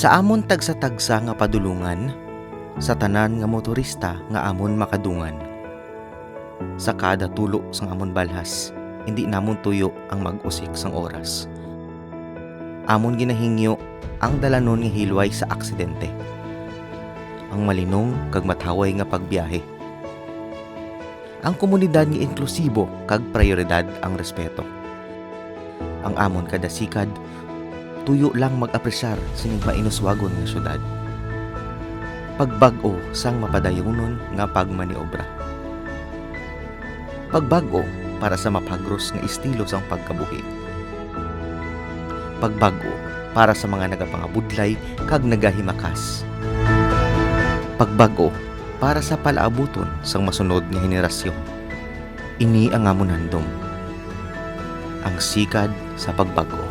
Sa amon tagsa-tagsa nga padulungan, sa tanan nga motorista nga amon makadungan. Sa kada tulo sang amon balhas, hindi namon tuyo ang mag-usik sang oras. Amon ginahingyo ang dalanon nga hilway sa aksidente. Ang malinong kag mataway nga pagbiyahe. Ang komunidad nga inklusibo kag prioridad ang respeto. Ang amon kada sikad, tuyo lang mag-apresyar sining mainuswagon nga syudad. Pagbag-o sang mapadayonon nga pagmaniobra. Pagbag-o para sa mapagros nga estilo sang pagkabuhi. Pagbag-o para sa mga nagapangabudlay kag nagahimakas. Pagbag-o para sa palaabuton sang masunod nga henerasyon. Ini ang amon handom. Ang sikad sa pagbago.